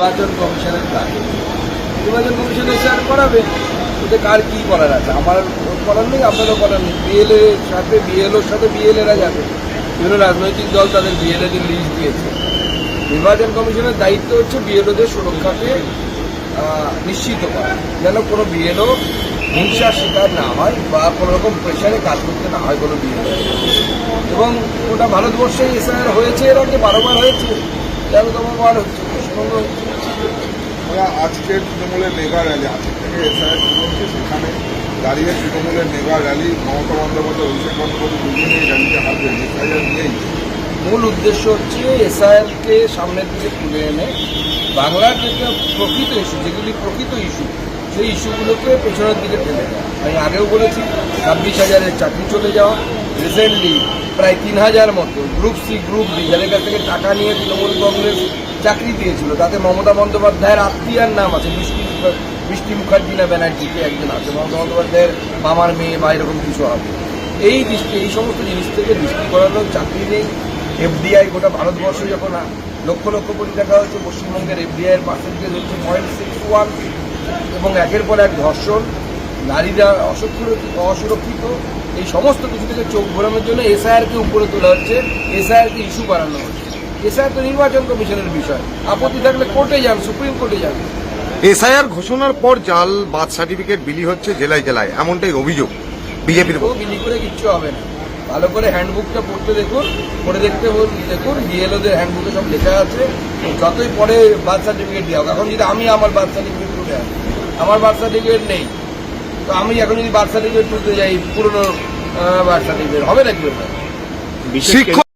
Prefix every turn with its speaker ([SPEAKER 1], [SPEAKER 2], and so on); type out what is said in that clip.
[SPEAKER 1] নির্বাচন কমিশনের কাজ। নির্বাচন কমিশন এসআর করাবে, ওতে কার কী করার আছে? আমার করার নেই, আপনারও করার নেই। বিএলওর সাথে বিএলএরা যাবে, বিভিন্ন রাজনৈতিক দল তাদের বিএলএদের লিস্ট দিয়েছে। নির্বাচন কমিশনের দায়িত্ব হচ্ছে বিএলওদের সুরক্ষাকে নিশ্চিত করা, যেন কোনো বিএলও হিংসার শিকার না হয় বা কোনো রকম প্রেশারে কাজ করতে না হয় কোনো বিএলও। এবং ওটা ভারতবর্ষে এসআইআর হয়েছে, এর আগে 12 বার হয়েছে, 13তম বার হচ্ছে পশ্চিমবঙ্গ হচ্ছে।
[SPEAKER 2] আজকের তৃণমূলের মেগা র্যালি, আজকে থেকে এসআইআর শুরু হচ্ছে, সেখানে দাঁড়িয়ে তৃণমূলের মেগা র্যালি, মমতা বন্দ্যোপাধ্যায়, অভিষেক বন্দ্যোপাধ্যায় দুজনেই র্যালিতে হারবেন, এসআইআর নেই।
[SPEAKER 1] মূল উদ্দেশ্য হচ্ছে এসআইআরকে সামনের দিকে তুলে এনে বাংলার যেটা প্রকৃত ইস্যু, যেগুলি প্রকৃত ইস্যু, সেই ইস্যুগুলোকে পেছনের দিকে ঠেলে দেওয়া। আমি আগেও বলেছি 26,000-এর চাকরি চলে যাওয়া, রিসেন্টলি প্রায় 3,000 মতো গ্রুপ সি গ্রুপ ডি যাদের কাছ থেকে টাকা নিয়ে তৃণমূল কংগ্রেস চাকরি দিয়েছিল, তাতে মমতা বন্দ্যোপাধ্যায়ের আত্মীয়ার নাম আছে, বৃষ্টি মুখার্জি না ব্যানার্জিকে একজন আছে, মমতা বন্দ্যোপাধ্যায়ের মামার মেয়ে বা এরকম কিছু হবে। এই সমস্ত জিনিস থেকে দৃষ্টি করানোর চাকরি নেই। এফডিআই গোটা ভারতবর্ষে যখন লক্ষ লক্ষ কোটি টাকা হচ্ছে, পশ্চিমবঙ্গের এফডিআইয়ের পার্সেন্টেজ হচ্ছে 0.61, এবং একের পর এক ধর্ষণ, নারীরা অসুরক্ষিত, এই সমস্ত কিছু থেকে চোখ ঘোরানোর জন্য এসআইআরকে উপরে তোলা হচ্ছে, এসআইআরকে ইস্যু বাড়ানো হচ্ছে। এসআইআর তো নির্বাচন কমিশনের বিষয়, আপত্তি থাকলে কোর্টে যান, সুপ্রিম কোর্টে যান।
[SPEAKER 3] এসআইআর ঘোষণার পর জাল বার্থ সার্টিফিকেট বিলি হচ্ছে জেলায় জেলায়, এমনটাই অভিযোগ বিজেপির।
[SPEAKER 1] বিলি করে কিচ্ছু হবে না, ভালো করে হ্যান্ডবুকটা পড়তে দেখুন, পড়ে দেখুন বিএলওদের হ্যান্ডবুকে সব লেখা আছে। যতই পরে বার্থ সার্টিফিকেট দেওয়া হোক, এখন যদি আমি আমার বার্থ সার্টিফিকেট তুলে আসি, আমার বার্থ সার্টিফিকেট নেই, তো আমি এখন যদি বার্থ সার্টিফিকেট তুলতে যাই পুরনো বার্থ সার্টিফিকেট হবে নাকি?
[SPEAKER 3] শিক্ষক